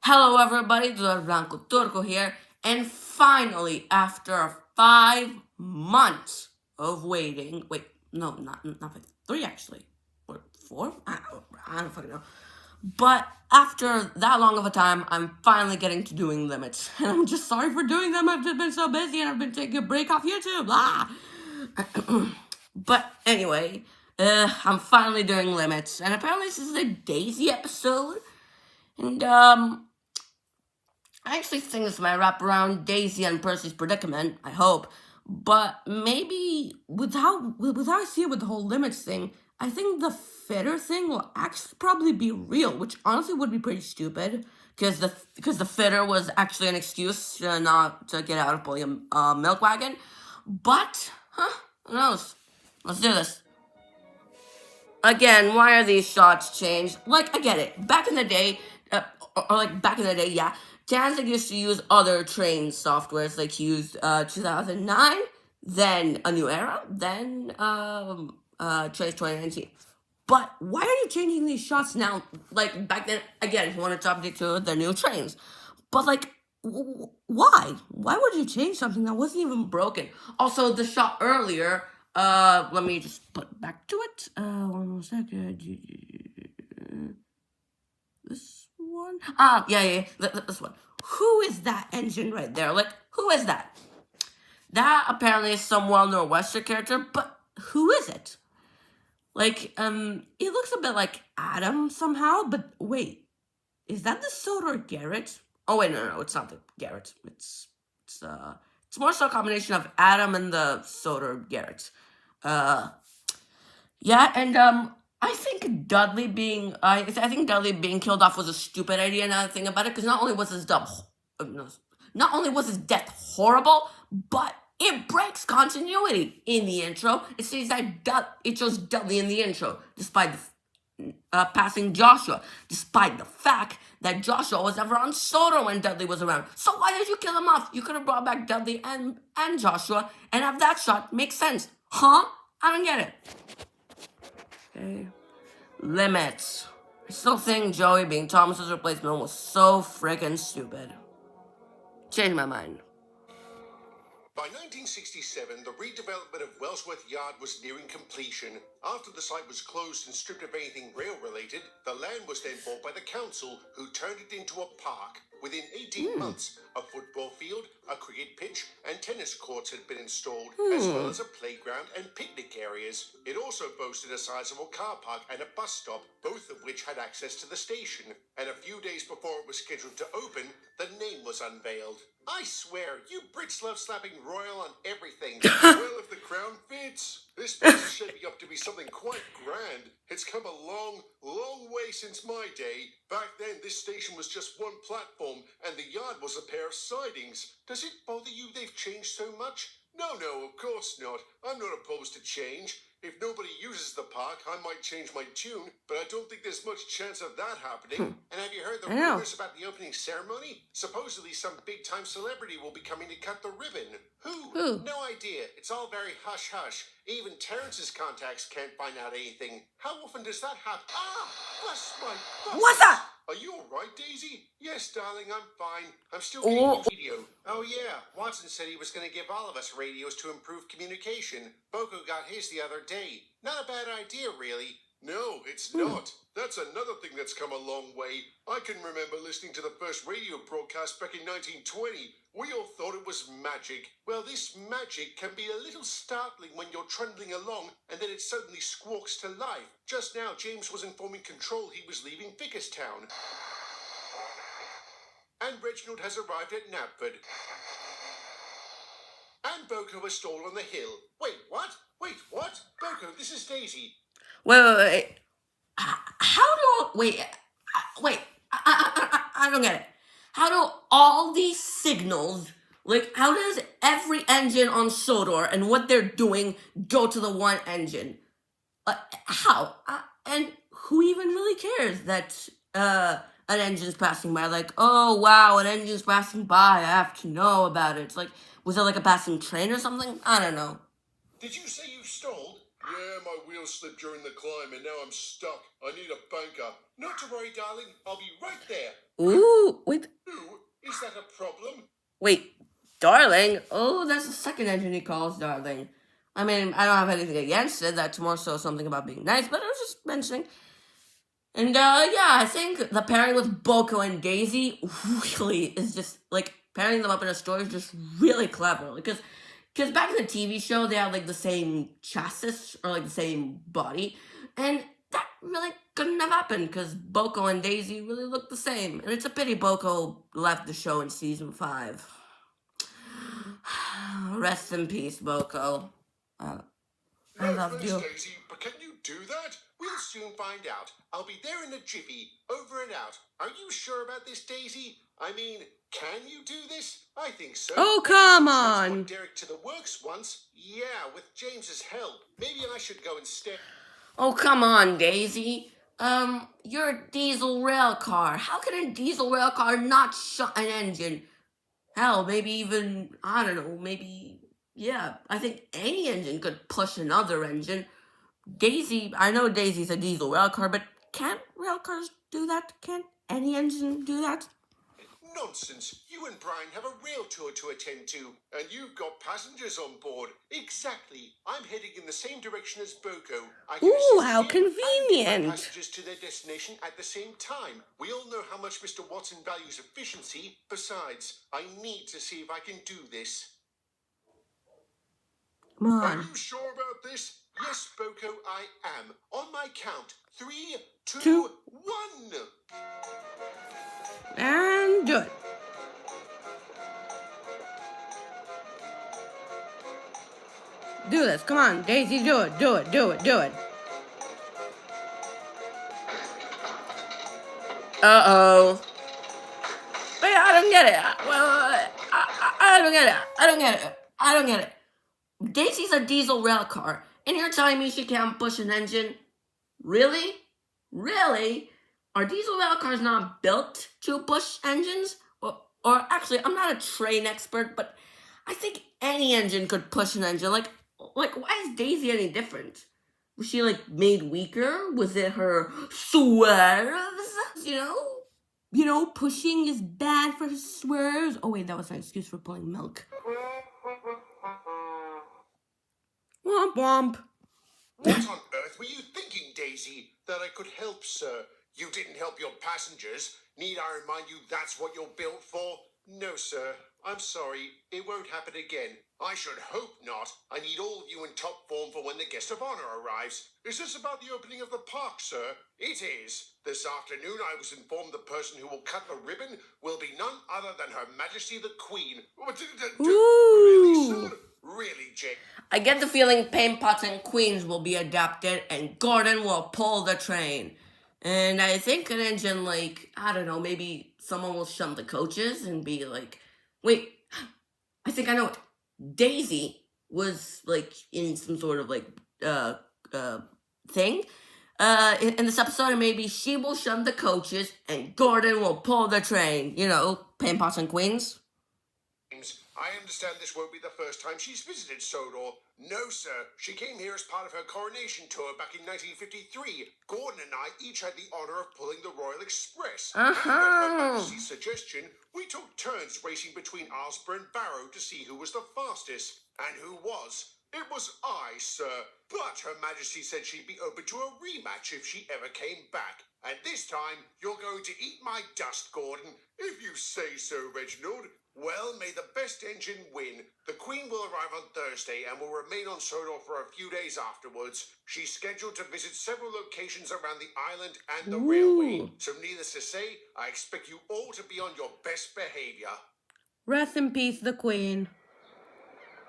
Hello, everybody. This is Blanco Turco here, and finally, after 5 months of waiting, wait, no, not 3 actually, or 4? I don't fucking know. But after that long of a time, I'm finally getting to doing limits, and I'm just sorry for doing them. I've just been so busy, and I've been taking a break off YouTube. But anyway, I'm finally doing limits, and apparently this is a Daisy episode, and I actually think this might wrap around Daisy and Percy's predicament, I hope. But maybe with how I see it with the whole limits thing, I think the fitter thing will actually probably be real, which honestly would be pretty stupid. Because the fitter was actually an excuse not to get out of pulling a milk wagon. But, who knows? Let's do this. Again, why are these shots changed? Like, I get it. Back in the day, yeah, Danzig used to use other train softwares, like he used 2009, then A New Era, then Trace 2019. But why are you changing these shots now? Like, back then, again, he wanted to update to the new trains. But, like, why? Why would you change something that wasn't even broken? Also, the shot earlier, let me just put back to it. One more second. This one? Yeah, this one. Who is that engine right there? Like, who is that? That apparently is some well-known Western character, but who is it? Like, it looks a bit like Adam somehow, but wait, is that the Sodor Garrett? Oh wait, no, it's not the Garrett. It's more so a combination of Adam and the Sodor Garrett. Yeah, and I think I think Dudley being killed off was a stupid idea. Now that I think about it, because not only was not only was his death horrible, but it breaks continuity in the intro. It says that it shows Dudley in the intro, despite passing Joshua, despite the fact that Joshua was never on Sodor when Dudley was around. So why did you kill him off? You could have brought back Dudley and Joshua and have that shot make sense, huh? I don't get it. Okay. Limits. I still think Joey being Thomas's replacement was so freaking stupid. Changed my mind. By 1967, the redevelopment of Wellsworth Yard was nearing completion. After the site was closed and stripped of anything rail-related, the land was then bought by the council, who turned it into a park. Within 18 months, a football field, a cricket pitch, and tennis courts had been installed, as well as a playground and picnic areas. It also boasted a sizable car park and a bus stop, both of which had access to the station. And a few days before it was scheduled to open, the name was unveiled. I swear, you Brits love slapping royal on everything. Well, if the crown fits. This place is shaping up to be something quite grand. It's come a long, long way since my day. Back then, this station was just one platform, and the yard was a pair of sidings. Does it bother you they've changed so much? No, of course not. I'm not opposed to change. If nobody uses the park, I might change my tune, but I don't think there's much chance of that happening. And have you heard the rumors about the opening ceremony? Supposedly some big-time celebrity will be coming to cut the ribbon. Who? No idea. It's all very hush-hush. Even Terrence's contacts can't find out anything. How often does that happen? Bless my butt. What's that? Are you alright, Daisy? Yes, darling, I'm fine. I'm still getting a radio. Oh, yeah. Watson said he was going to give all of us radios to improve communication. Boko got his the other day. Not a bad idea, really. No, it's not. That's another thing that's come a long way. I can remember listening to the first radio broadcast back in 1920. We all thought it was magic. Well, this magic can be a little startling when you're trundling along and then it suddenly squawks to life. Just now, James was informing Control he was leaving Vickerstown. And Reginald has arrived at Knapford. And Boko is stalled on the hill. Wait, what? Boko, this is Daisy. Wait. I don't get it. How do all these signals, like, how does every engine on Sodor and what they're doing go to the one engine? How? And who even really cares that an engine's passing by? Like, oh wow, an engine's passing by, I have to know about it. It's like, was it like a passing train or something? I don't know. Did you say you stalled? Yeah, my wheel slipped during the climb and now I'm stuck. I need a banker. Not to worry, darling. I'll be right there. Ooh, wait, Ooh, is that a problem? wait, darling. Oh, that's the second engine he calls darling. I mean, I don't have anything against it. That's more so something about being nice, but I was just mentioning. And yeah, I think the pairing with Boko and Daisy really is just like pairing them up in a story is just really clever. Because back in the TV show, they had like the same chassis or like the same body, and that really couldn't have happened because Boko and Daisy really look the same. And it's a pity Boko left the show in season 5. Rest in peace, Boko. I No loved thanks, you. Daisy, but can you do that? We'll soon find out. I'll be there in a jiffy. Over and out. Are you sure about this, Daisy? I mean, can you do this? I think so. Oh, I come did transport on. Derek to the works once. Yeah, with James's help. Maybe I should go instead. Oh, come on, Daisy. You're a diesel rail car. How can a diesel rail car not shut an engine? Hell, maybe even, I don't know, maybe, yeah, I think any engine could push another engine. Daisy, I know Daisy's a diesel rail car, but can't rail cars do that? Can't any engine do that? Nonsense. You and Brian have a rail tour to attend to, and you've got passengers on board. Exactly. I'm heading in the same direction as Boko. I can Ooh, assist how him and get my convenient. passengers to their destination at the same time. We all know how much Mr. Watson values efficiency. Besides, I need to see if I can do this. Come Are on. you sure about this? Yes, Boko, I am. On my count. 3, 2, 2, 1. and do it. Do this. Come on, Daisy, do it, do it, do it, do it. Uh-oh. Wait, I don't get it. I don't get it. I don't get it. I don't get it. Daisy's a diesel rail car, and you're telling me she can't push an engine? Really? Really? Are diesel rail cars not built to push engines? Or actually, I'm not a train expert, but I think any engine could push an engine. Like why is Daisy any different? Was she like made weaker? Was it her swerves? Pushing is bad for swerves. Oh wait, that was an excuse for pulling milk. Womp womp. What on earth were you thinking, Daisy? That I could help, sir? You didn't help your passengers. Need I remind you that's what you're built for? No, sir. I'm sorry. It won't happen again. I should hope not. I need all of you in top form for when the guest of honor arrives. Is this about the opening of the park, sir? It is. This afternoon I was informed the person who will cut the ribbon will be none other than Her Majesty the Queen. Really, Ooh. sir? Really, Jake? I get the feeling Pain Pots and Queens will be adapted and Gordon will pull the train. And I think an engine like, I don't know, maybe someone will shunt the coaches and be like, wait, I think I know it. Daisy was like in some sort of like thing in this episode, and maybe she will shunt the coaches and Gordon will pull the train. Pain Pots and Queens. I understand this won't be the first time she's visited Sodor. No, sir. She came here as part of her coronation tour back in 1953. Gordon and I each had the honor of pulling the Royal Express. And at Her Majesty's suggestion, we took turns racing between Aylesbury and Barrow to see who was the fastest. And who was? It was I, sir. But Her Majesty said she'd be open to a rematch if she ever came back. And this time, you're going to eat my dust, Gordon. If you say so, Reginald. Well, may the best engine win. The Queen will arrive on Thursday and will remain on Sodor for a few days afterwards. She's scheduled to visit several locations around the island and the railway. So needless to say, I expect you all to be on your best behavior. Rest in peace, the Queen.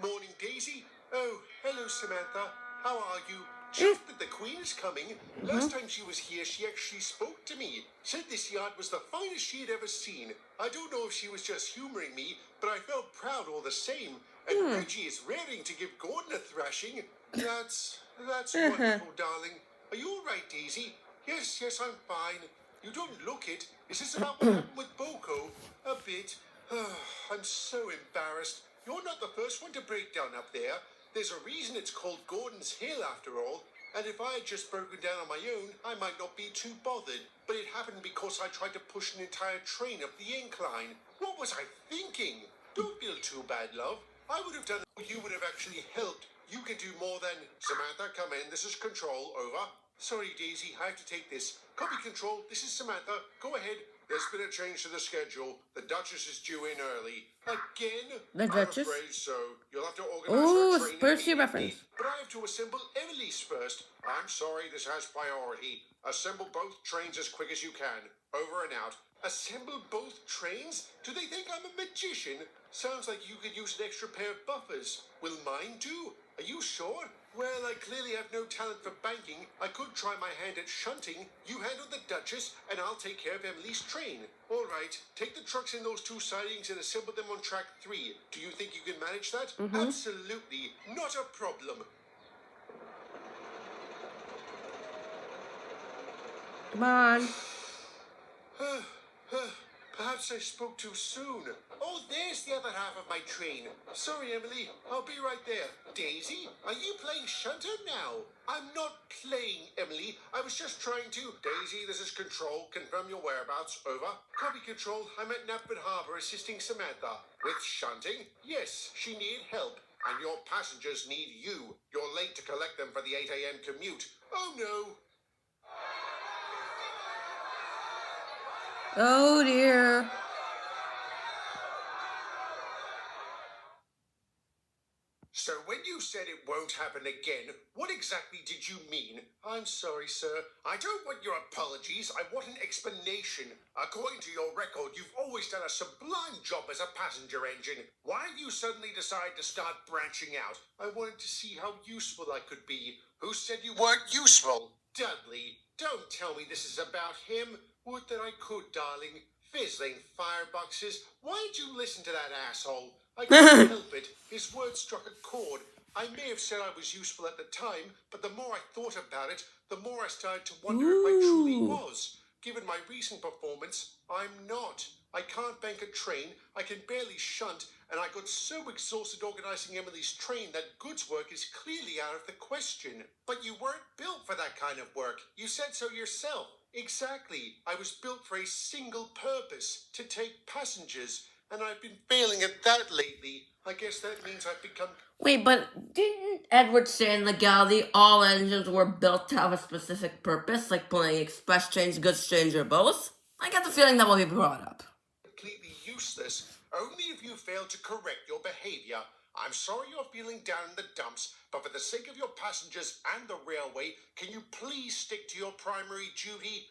Morning, Daisy. Oh, hello, Samantha. How are you? Chuffed that the Queen is coming. Last time she was here, she actually spoke to me. Said this yard was the finest she had ever seen. I don't know if she was just humoring me, but I felt proud all the same. And Reggie is raring to give Gordon a thrashing. That's wonderful, darling. Are you all right, Daisy? Yes, I'm fine. You don't look it. Is this about what happened with Boko? A bit. I'm so embarrassed. You're not the first one to break down up there. There's a reason it's called Gordon's Hill after all. And if I had just broken down on my own, I might not be too bothered. But it happened because I tried to push an entire train up the incline. What was I thinking? Don't feel too bad, love. I would have done it. You would have actually helped. You can do more than... Samantha, come in. This is Control. Over. Sorry, Daisy. I have to take this. Copy, Control. This is Samantha. Go ahead. There's been a change to the schedule. The Duchess is due in early. Again? The Duchess? I'm afraid so. You'll have to organize Ooh, her train Percy immediately. reference. But I have to assemble Emily's first. I'm sorry, this has priority. Assemble both trains as quick as you can. Over and out. Assemble both trains? Do they think I'm a magician? Sounds like you could use an extra pair of buffers. Will mine do? Are you sure? Well, I clearly have no talent for banking. I could try my hand at shunting. You handle the Duchess, and I'll take care of Emily's train. All right, take the trucks in those two sidings and assemble them on track 3. Do you think you can manage that? Absolutely. Not a problem. Come on. Perhaps I spoke too soon. Oh, there's the other half of my train. Sorry, Emily. I'll be right there. Daisy, are you playing shunter now? I'm not playing, Emily. I was just trying to... Daisy, this is Control. Confirm your whereabouts. Over. Copy, Control. I'm at Knapford Harbour assisting Samantha. With shunting? Yes, she needed help. And your passengers need you. You're late to collect them for the 8 a.m. commute. Oh, no. Oh dear. So when you said it won't happen again, what exactly did you mean? I'm sorry, sir. I don't want your apologies. I want an explanation. According to your record, you've always done a sublime job as a passenger engine. Why have you suddenly decided to start branching out? I wanted to see how useful I could be. Who said you weren't useful? Dudley, don't tell me this is about him. Would that I could, darling. Fizzling fireboxes. Why did you listen to that asshole? I couldn't help it. His words struck a chord. I may have said I was useful at the time, but the more I thought about it, the more I started to wonder if I truly was. Given my recent performance, I'm not. I can't bank a train, I can barely shunt, and I got so exhausted organizing Emily's train that goods work is clearly out of the question. But you weren't built for that kind of work. You said so yourself. Exactly. I was built for a single purpose, to take passengers, and I've been failing at that lately. I guess that means I've become... Wait, but didn't Edward say in legality all engines were built to have a specific purpose, like pulling express trains, goods trains, or both? I get the feeling that will be brought up. Completely useless, only if you fail to correct your behavior. I'm sorry you're feeling down in the dumps, but for the sake of your passengers and the railway, can you please stick to your primary duty?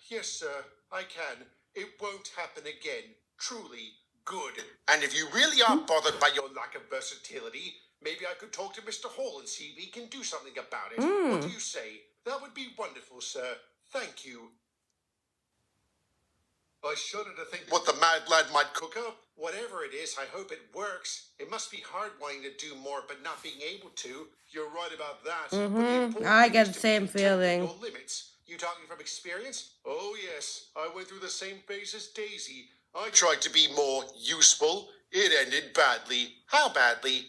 Yes, sir, I can. It won't happen again. Truly. Good. And if you really are bothered by your lack of versatility, maybe I could talk to Mr. Hall and see if he can do something about it. What do you say? That would be wonderful, sir. Thank you. I shudder to think what the mad lad might cook up. Whatever it is, I hope it works. It must be hard wanting to do more but not being able to. You're right about that. But the important I thing get is the to be same content with feeling. your limits. You talking from experience? Oh, yes. I went through the same phase as Daisy. I tried to be more useful. It ended badly. How badly?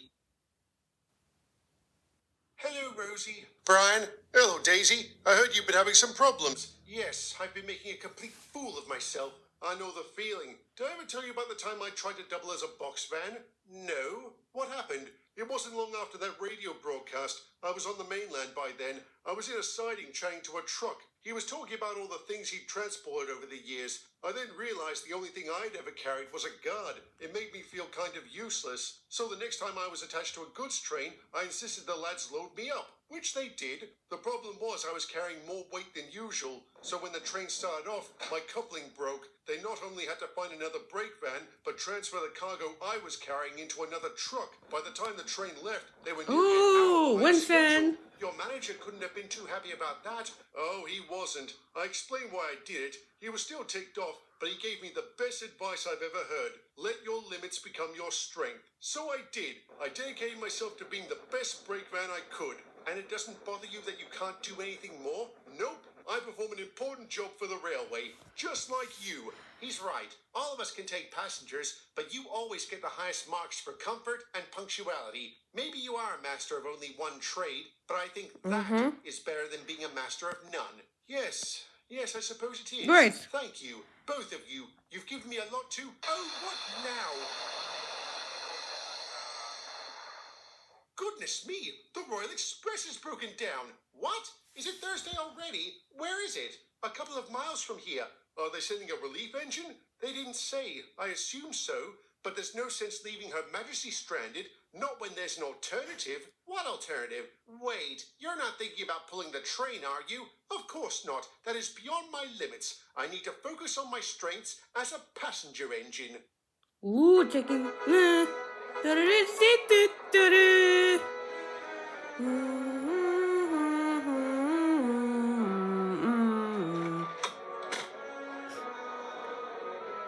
Hello, Rosie. Brian. Hello, Daisy. I heard you've been having some problems. Yes, I've been making a complete fool of myself. I know the feeling. Did I ever tell you about the time I tried to double as a box van? No. What happened? It wasn't long after that radio broadcast. I was on the mainland by then. I was in a siding chatting to a truck. He was talking about all the things he'd transported over the years. I then realized the only thing I'd ever carried was a guard. It made me feel kind of useless. So the next time I was attached to a goods train, I insisted the lads load me up, which they did. The problem was I was carrying more weight than usual. So when the train started off, my coupling broke. They not only had to find another brake van, but transfer the cargo I was carrying into another truck. By the time the train left, they were nearly an hour behind schedule. Your manager couldn't have been too happy about that. Oh, he wasn't. I explained why I did it. He was still ticked off, but he gave me the best advice I've ever heard. Let your limits become your strength. So I did. I dedicated myself to being the best brake van I could. And it doesn't bother you that you can't do anything more? Nope. I perform an important job for the railway, just like you. He's right. All of us can take passengers, but you always get the highest marks for comfort and punctuality. Maybe you are a master of only one trade, but I think that is better than being a master of none. Yes, I suppose it is. Great. Thank you, both of you. You've given me a lot to... Oh, what now? Goodness me, the Royal Express is broken down. What? Is it Thursday already? Where is it? A couple of miles from here. Are they sending a relief engine? They didn't say. I assume so. But there's no sense leaving Her Majesty stranded, not when there's an alternative. What alternative? Wait, you're not thinking about pulling the train, are you? Of course not. That is beyond my limits. I need to focus on my strengths as a passenger engine. Ooh, taking.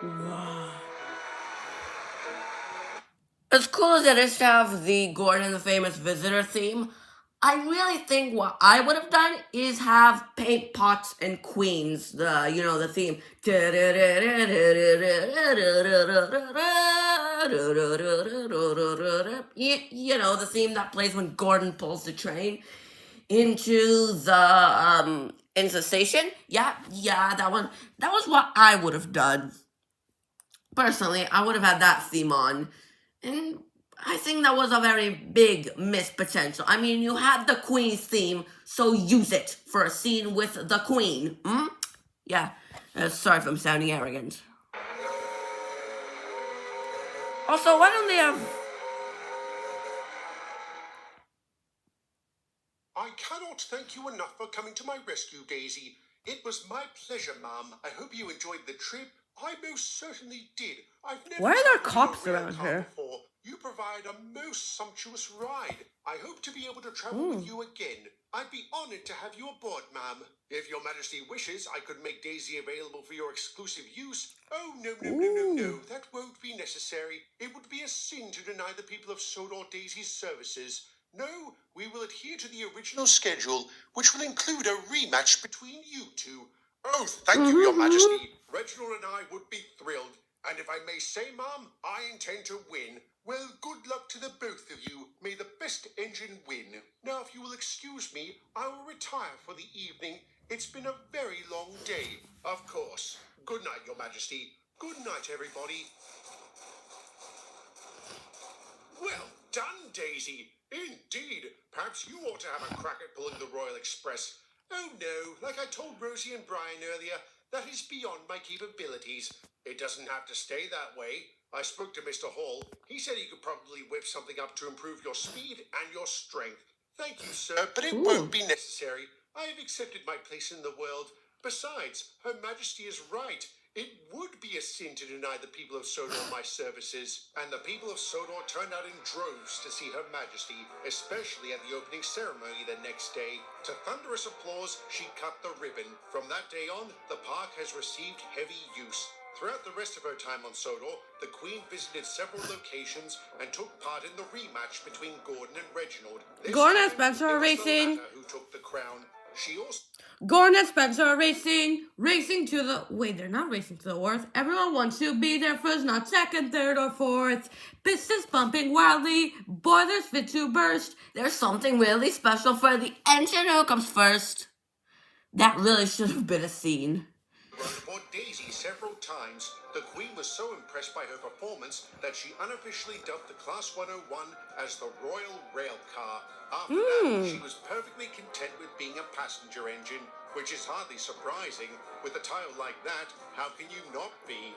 Wow. As cool as it is to have the Gordon the Famous Visitor theme, I really think what I would have done is have paint pots and queens, the theme. The theme that plays when Gordon pulls the train into the station. Yeah, that one. That was what I would have done. Personally, I would have had that theme on. And I think that was a very big missed potential. I mean, you had the Queen's theme, so use it for a scene with the Queen. Yeah, sorry if I'm sounding arrogant. Also, why don't they have... I cannot thank you enough for coming to my rescue, Daisy. It was my pleasure, Mum. I hope you enjoyed the trip. I most certainly did. I've never Why are there traveled in a cops rail around car here? before. You provide a most sumptuous ride. I hope to be able to travel with you again. I'd be honored to have you aboard, ma'am. If your majesty wishes, I could make Daisy available for your exclusive use. Oh, no. That won't be necessary. It would be a sin to deny the people of Sodor Daisy's services. No, we will adhere to the original schedule, which will include a rematch between you two. Oh, thank you, your majesty. Reginald and I would be thrilled. And if I may say, ma'am, I intend to win. Well, good luck to the both of you. May the best engine win. Now, if you will excuse me, I will retire for the evening. It's been a very long day. Of course. Good night, your majesty. Good night, everybody. Well done, Daisy. Indeed. Perhaps you ought to have a crack at pulling the Royal Express. Oh, no. Like I told Rosie and Brian earlier, that is beyond my capabilities. It doesn't have to stay that way. I spoke to Mr. Hall. He said he could probably whip something up to improve your speed and your strength. Thank you, sir, but it won't be necessary. I have accepted my place in the world. Besides, Her Majesty is right. It would be a sin to deny the people of Sodor my services, and the people of Sodor turned out in droves to see Her Majesty, especially at the opening ceremony the next day. To thunderous applause, she cut the ribbon. From that day on, the park has received heavy use. Throughout the rest of her time on Sodor, the Queen visited several locations and took part in the rematch between Gordon and Reginald. Gordon and Spencer are it was the racing. latter who took the crown. She also... Gordon and Spencer are racing to the... Wait, they're not racing to the worst. Everyone wants to be there first, not second, third, or fourth. Pistons pumping wildly. Boilers fit to burst. There's something really special for the engine who comes first. That really should have been a scene. rode aboard Daisy several times. The Queen was so impressed by her performance that she unofficially dubbed the Class 101 as the Royal Rail Car. After that, she was perfectly content with being a passenger engine, which is hardly surprising. With a title like that, how can you not be?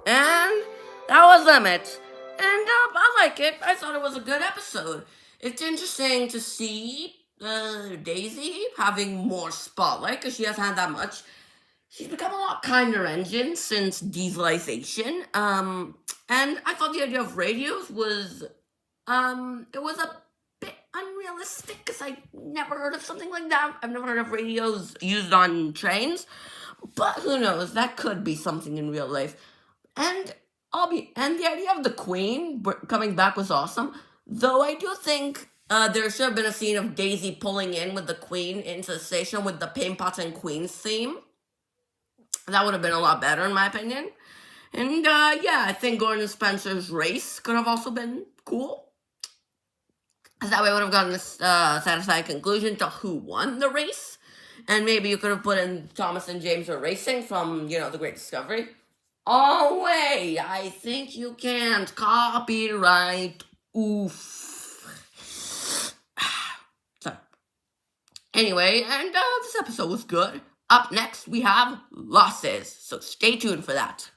And that was Limit. And I like it. I thought it was a good episode. It's interesting to see Daisy having more spotlight because she hasn't had that much. She's become a lot kinder engine since dieselization. And I thought the idea of radios was it was a bit unrealistic because I never heard of something like that. I've never heard of radios used on trains. But who knows? That could be something in real life. And the idea of the Queen coming back was awesome. Though I do think there should have been a scene of Daisy pulling in with the Queen into the station with the Paint Pots and Queens theme. That would have been a lot better, in my opinion. And yeah, I think Gordon and Spencer's race could have also been cool. Because that way I would have gotten a satisfying conclusion to who won the race. And maybe you could have put in Thomas and James are racing from, The Great Discovery. Oh, wait, I think you can't. Copyright. Oof. So, anyway, and this episode was good. Up next, we have losses. So stay tuned for that.